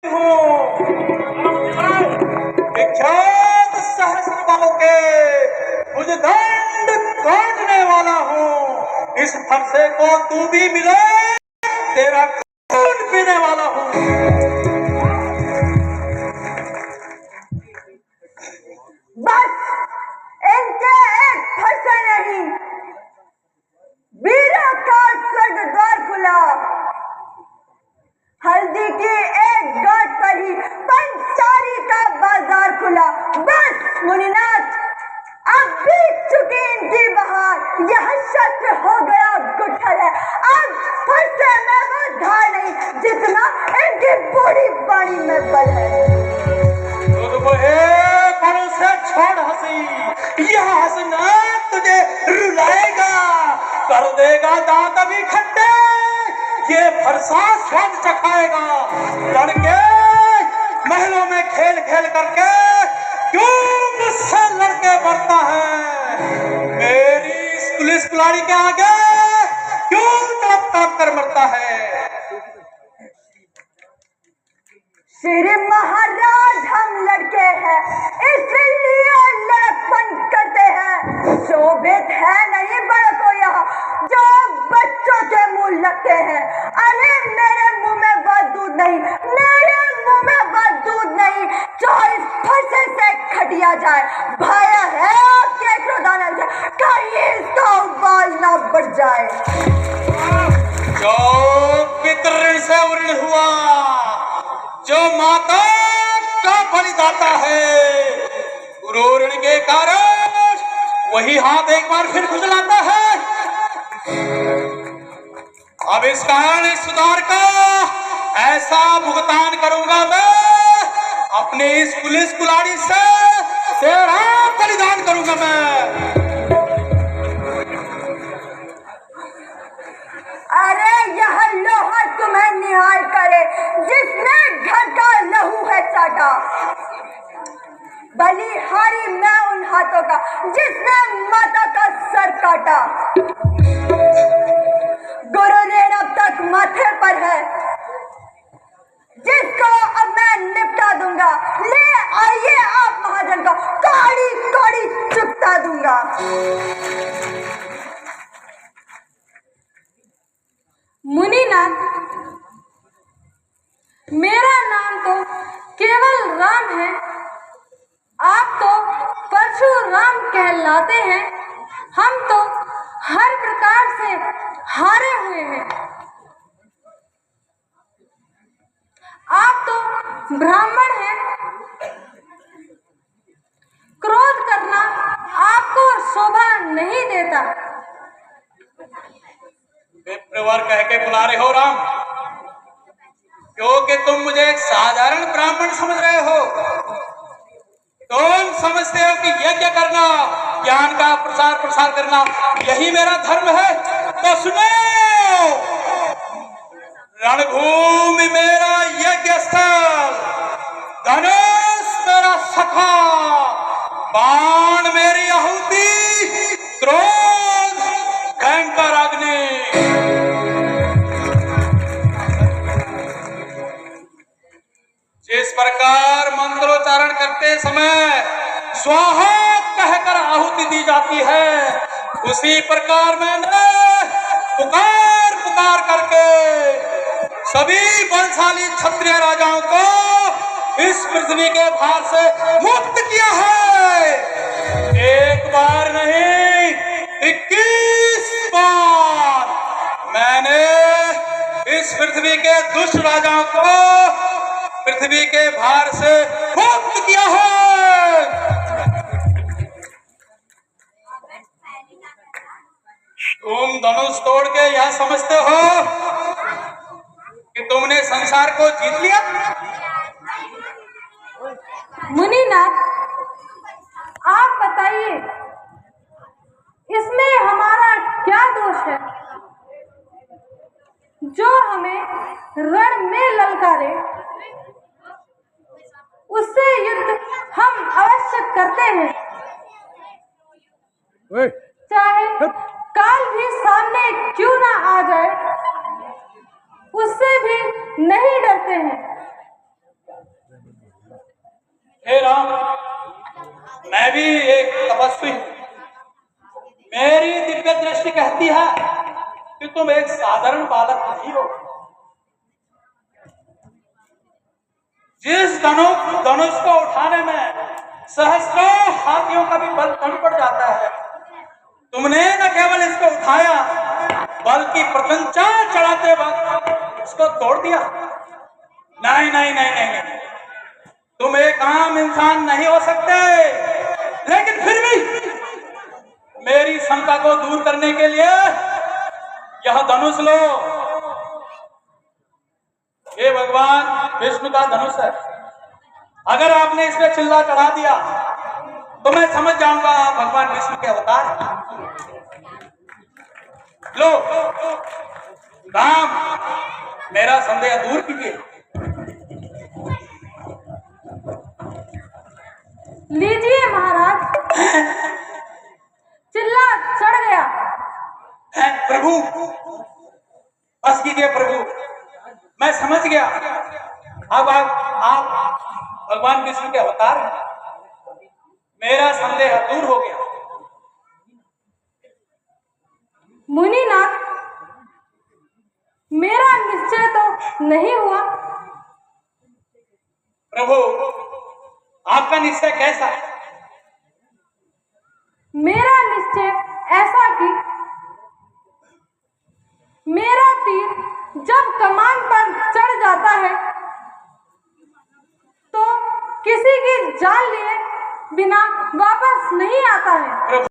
हूँ विख्यात सहस्रबाहु के भुजदंड काटने वाला हूँ। इस फरसे को तू भी मिले, तेरा खून पीने वाला हूँ। बस इनके एक फरसे नहीं, वीरों का स्वर्ग द्वार खुला। हल्दी की एक गांठ पर ही पंचारी का बाजार खुला। बस मुनिनाथ, अब बीत चुकी इनकी बहार, यह शस्त्र हो गया गुठल है। अब फरसे में वो धार नहीं जितना इनकी बूढ़ी बाणी में बल है। से छोड़ हंसी, यह हंसना तुझे रुलाएगा, कर देगा दांत अभी खट्टे, ये फरसा स्वाद चखाएगा। लड़के महलों में खेल खेल करके क्यों मुझसे लड़के बढ़ता है, मेरी पुलिस कुलाड़ी के आगे क्यों तड़प तड़प कर मरता है। श्री महाराज, हम लड़के हैं इसलिए लड़कपन करते हैं। शोभित है नहीं बड़ों को यहाँ जो बच्चों के मुंह लगते हैं। अरे मेरे मुंह में बात दूध नहीं, मेरे मुंह में बात दूध नहीं, जो इस फरसे से खटिया जाए। भाया है आपके क्रोधानल से, कहीं इसका उबाल ना बढ़ जाए। जो पितृ से उर्ण हुआ, जो माता का बलिदाता है, गुरुऋण के कारण वही हाथ एक बार फिर खुजलाता है। अब इस कारण इस सुधार का ऐसा भुगतान करूंगा मैं, अपने इस पुलिस कुलाड़ी से तेरा बलिदान करूंगा मैं। अरे यह लोहा तुम्हें निहाल करे जिसने घर का लहू है चाटा। बलिहारी मैं उन हाथों का जिसने माता का सर काटा। गुरु ऋण अब तक माथे पर है जिसको अब मैं निपटा दूंगा। ले आइए आप महाजन को, कौड़ी कौड़ी चुकता दूंगा। मुनिनाथ, मेरा नाम तो केवल राम है, आप तो परशुराम कहलाते हैं। हम तो हर प्रकार से हारे हुए हैं। आप तो ब्राह्मण हैं, क्रोध करना आपको शोभा नहीं देता। विप्रवर कह के बुला रहे हो राम, क्योंकि तुम मुझे एक साधारण ब्राह्मण समझ रहे हो। तुम समझते हो कि यज्ञ करना, ज्ञान का प्रसार प्रसार करना यही मेरा धर्म है। तो सुनो, रणभूमि मेरा यज्ञ स्थल, धनुष मेरा सखा, बाण मेरी आहुति, क्रोध भयंकर अग्नि। जिस प्रकार मंत्रोच्चारण करते समय स्वाहा कहकर आहुति दी जाती है, उसी प्रकार मैंने पुकार पुकार करके सभी बलशाली क्षत्रिय राजाओं को इस पृथ्वी के भार से मुक्त किया है। एक बार नहीं, 21 बार मैंने इस पृथ्वी के दुष्ट राजाओं को पृथ्वी के भार से मुक्त किया है। तुम धनुष तोड़ के यह समझते हो कि तुमने संसार को जीत लिया। मुनिनाथ, आप बताइए, इसमें हमारा क्या दोष है जो हमें रण में ललकारे, उससे युद्ध हम अवश्य करते हैं। चाहे काल भी सामने क्यों ना आ जाए, उससे भी नहीं डरते हैं। हे राम, मैं भी एक तपस्वी हूँ। मेरी दिव्य दृष्टि कहती है कि तुम एक साधारण बालक नहीं हो। जिस धनुष को उठाने में सहस्त्रों हाथियों का भी बल कम पड़ जाता है, तुमने न केवल इसको उठाया बल्कि प्रत्यंचा चढ़ाते वक्त इसको तोड़ दिया। नहीं नहीं नहीं नहीं नहीं, तुम एक आम इंसान नहीं हो सकते, लेकिन फिर भी मेरी शंका को दूर करने के लिए यह धनुष लो। ये भगवान विष्णु का धनुष है। अगर आपने इस पे चिल्ला चढ़ा दिया तो मैं समझ जाऊंगा भगवान विष्णु के अवतार हैं। लो राम, मेरा संदेह दूर कीजिए। लीजिए महाराज। चिल्ला चढ़ गया। प्रभु, बस कीजिए प्रभु, मैं समझ गया। अब आप भगवान विष्णु के अवतार हैं। मेरा संदेह दूर हो गया। मुनिनाथ, मेरा निश्चय तो नहीं हुआ। प्रभु, आपका निश्चय कैसा है? मेरा निश्चय ऐसा कि मेरा तीर जब कमान पर चढ़ जाता है तो किसी की जान लिए बिना वापस नहीं आता है।